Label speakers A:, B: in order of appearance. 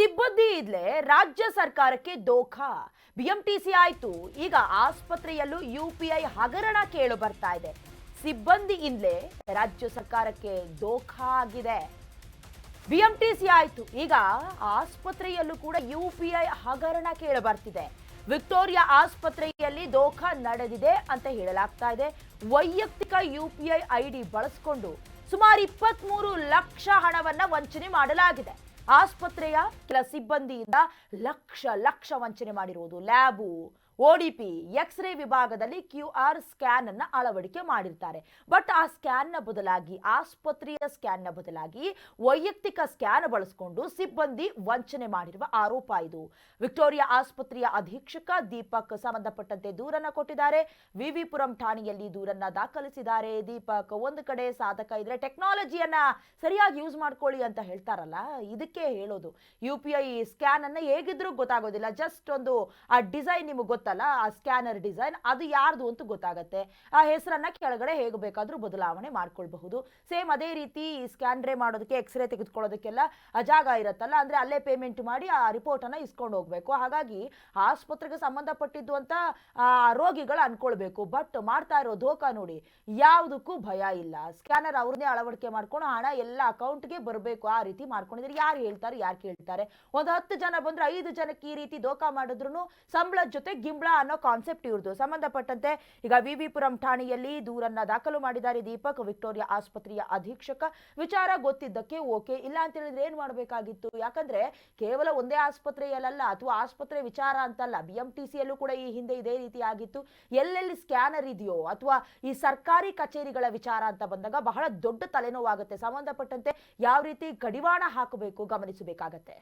A: ಸಿಬ್ಬಂದಿ ಇದ್ಲೆ ರಾಜ್ಯ ಸರ್ಕಾರಕ್ಕೆ ದೋಖಾ. ಬಿಎಂಟಿಸಿ ಆಯ್ತು, ಈಗ ಆಸ್ಪತ್ರೆಯಲ್ಲೂ ಯುಪಿಐ ಹಗರಣ ಕೇಳು ಬರ್ತಾ ಇದೆ. ಸಿಬ್ಬಂದಿ ಇಂದ್ಲೆ ರಾಜ್ಯ ಸರ್ಕಾರಕ್ಕೆ ದೋಖಾ ಆಗಿದೆ. ಬಿಎಂಟಿಸಿ ಆಯ್ತು, ಈಗ ಆಸ್ಪತ್ರೆಯಲ್ಲೂ ಕೂಡ ಯುಪಿಐ ಹಗರಣ ಕೇಳು ಬರ್ತಿದೆ. ವಿಕ್ಟೋರಿಯಾ ಆಸ್ಪತ್ರೆಯಲ್ಲಿ ದೋಖಾ ನಡೆದಿದೆ ಅಂತ ಹೇಳಲಾಗ್ತಾ ಇದೆ. ವೈಯಕ್ತಿಕ ಯುಪಿಐ ಐಡಿ ಬಳಸಿಕೊಂಡು ಸುಮಾರು 23 ಲಕ್ಷ ಹಣವನ್ನ ವಂಚನೆ ಮಾಡಲಾಗಿದೆ. ಆಸ್ಪತ್ರೆಯ ಕೆಲ ಸಿಬ್ಬಂದಿಯಿಂದ ಲಕ್ಷ ವಂಚನೆ ಮಾಡಿರುವುದು. ಲ್ಯಾಬು, ODP, ಎಕ್ಸ್ರೇ ವಿಭಾಗದಲ್ಲಿ QR ಸ್ಕ್ಯಾನ್ ಅನ್ನ ಅಳವಡಿಕೆ ಮಾಡಿರ್ತಾರೆ. ಬಟ್ ಆ ಸ್ಕ್ಯಾನ್ನ ಬದಲಾಗಿ, ಆಸ್ಪತ್ರೆಯ ಸ್ಕ್ಯಾನ್ನ ಬದಲಾಗಿ ವೈಯಕ್ತಿಕ ಸ್ಕ್ಯಾನ್ ಬಳಸಿಕೊಂಡು ಸಿಬ್ಬಂದಿ ವಂಚನೆ ಮಾಡಿರುವ ಆರೋಪ ಇದು. ವಿಕ್ಟೋರಿಯಾ ಆಸ್ಪತ್ರೆಯ ಅಧೀಕ್ಷಕ ದೀಪಕ್ ಸಂಬಂಧಪಟ್ಟಂತೆ ದೂರನ್ನ ಕೊಟ್ಟಿದ್ದಾರೆ. ವಿವಿಪುರಂ ಠಾಣೆಯಲ್ಲಿ ದೂರನ್ನ ದಾಖಲಿಸಿದ್ದಾರೆ. ದೀಪಕ್, ಒಂದು ಕಡೆ ಸಾಧಕ ಇದ್ರೆ ಟೆಕ್ನಾಲಜಿಯನ್ನ ಸರಿಯಾಗಿ ಯೂಸ್ ಮಾಡ್ಕೊಳ್ಳಿ ಅಂತ ಹೇಳ್ತಾರಲ್ಲ, ಇದಕ್ಕೆ ಹೇಳೋದು. UPI ಸ್ಕ್ಯಾನ್ ಅನ್ನ ಹೇಗಿದ್ರೂ ಗೊತ್ತಾಗೋದಿಲ್ಲ. ಜಸ್ಟ್ ಒಂದು ಆ ಡಿಸೈನ್ ನಿಮಗೆ ಗೊತ್ತಲ್ಲ, ಆ ಸ್ಕ್ಯಾನರ್ ಡಿಸೈನ್ ಅದು ಯಾರ್ದು ಅಂತ ಗೊತ್ತಾಗತ್ತೆ. ಆ ಹೆಸರನ್ನ ಕೆಳಗಡೆ ಹೇಗೆ ಬೇಕಾದ್ರೂ ಬದಲಾವಣೆ ಮಾಡ್ಕೊಳ್ಬಹುದು. ಸೇಮ್ ಅದೇ ರೀತಿ ಸ್ಕ್ಯಾನ್ರೇ ಮಾಡೋದಕ್ಕೆ, ಎಕ್ಸ್ರೇ ತೆಗೆದುಕೊಳ್ಳೋದಕ್ಕೆಲ್ಲ ಜಾಗ ಇರುತ್ತಲ್ಲ, ಅಂದ್ರೆ ಅಲ್ಲೇ ಪೇಮೆಂಟ್ ಮಾಡಿ ಆ ರಿಪೋರ್ಟ್ ಅನ್ನ ಇಸ್ಕೊಂಡು ಹೋಗ್ಬೇಕು. ಹಾಗಾಗಿ ಆಸ್ಪತ್ರೆಗೆ ಸಂಬಂಧಪಟ್ಟಿದ್ದು ಅಂತ ರೋಗಿಗಳು ಅನ್ಕೊಳ್ಬೇಕು. ಬಟ್ ಮಾಡ್ತಾ ಇರೋ ಧೋಕಾ ನೋಡಿ, ಯಾವುದಕ್ಕೂ ಭಯ ಇಲ್ಲ. ಸ್ಕ್ಯಾನರ್ ಅವ್ರನ್ನೇ ಅಳವಡಿಕೆ ಮಾಡ್ಕೊಂಡು ಹಣ ಎಲ್ಲ ಅಕೌಂಟ್ಗೆ ಬರಬೇಕು, ಆ ರೀತಿ ಮಾಡ್ಕೊಂಡಿದ್ರೆ ಯಾರು ಹೇಳ್ತಾರೆ, ಯಾರು ಕೇಳ್ತಾರೆ? ಒಂದು 10 ಜನ ಬಂದ್ರೆ 5 ಜನಕ್ಕೆ ಈ ರೀತಿ ಧೋಕಾ ಮಾಡಿದ್ರು ಸಂಬಳದ ಜೊತೆ ಗಿಂಬಳ ಅನ್ನೋ ಕಾನ್ಸೆಪ್ಟ್ ಇವ್ರದ್ದು. ಸಂಬಂಧಪಟ್ಟಂತೆ ಈಗ ವಿವಿಪುರಂ ಠಾಣೆಯಲ್ಲಿ ದೂರನ್ನ ದಾಖಲು ಮಾಡಿದ್ದಾರೆ ದೀಪಕ್. ವಿಕ್ಟೋರಿಯಾ ಆಸ್ಪತ್ರೆಯ ಅಧೀಕ್ಷಕ. ವಿಚಾರ ಗೊತ್ತಿದ್ದಕ್ಕೆ ಓಕೆ, ಇಲ್ಲ ಅಂತ ಹೇಳಿದ್ರೆ ಏನ್ ಮಾಡಬೇಕಾಗಿತ್ತು? ಯಾಕಂದ್ರೆ ಕೇವಲ ಒಂದೇ ಆಸ್ಪತ್ರೆಯಲ್ಲ, ಅಥವಾ ಆಸ್ಪತ್ರೆ ವಿಚಾರ ಅಂತಲ್ಲ, BMTCಯಲ್ಲೂ ಕೂಡ ಈ ಹಿಂದೆ ಇದೇ ರೀತಿ ಆಗಿತ್ತು. ಎಲ್ಲೆಲ್ಲಿ ಸ್ಕ್ಯಾನರ್ ಇದೆಯೋ ಅಥವಾ ಈ ಸರ್ಕಾರಿ ಕಚೇರಿಗಳ ವಿಚಾರ ಅಂತ ಬಂದಾಗ ಬಹಳ ದೊಡ್ಡ ತಲೆನೋವಾಗುತ್ತೆ. ಸಂಬಂಧಪಟ್ಟಂತೆ ಯಾವ ರೀತಿ ಕಡಿವಾಣ ಹಾಕಬೇಕು ಗಮನಿಸಬೇಕಾಗತ್ತೆ.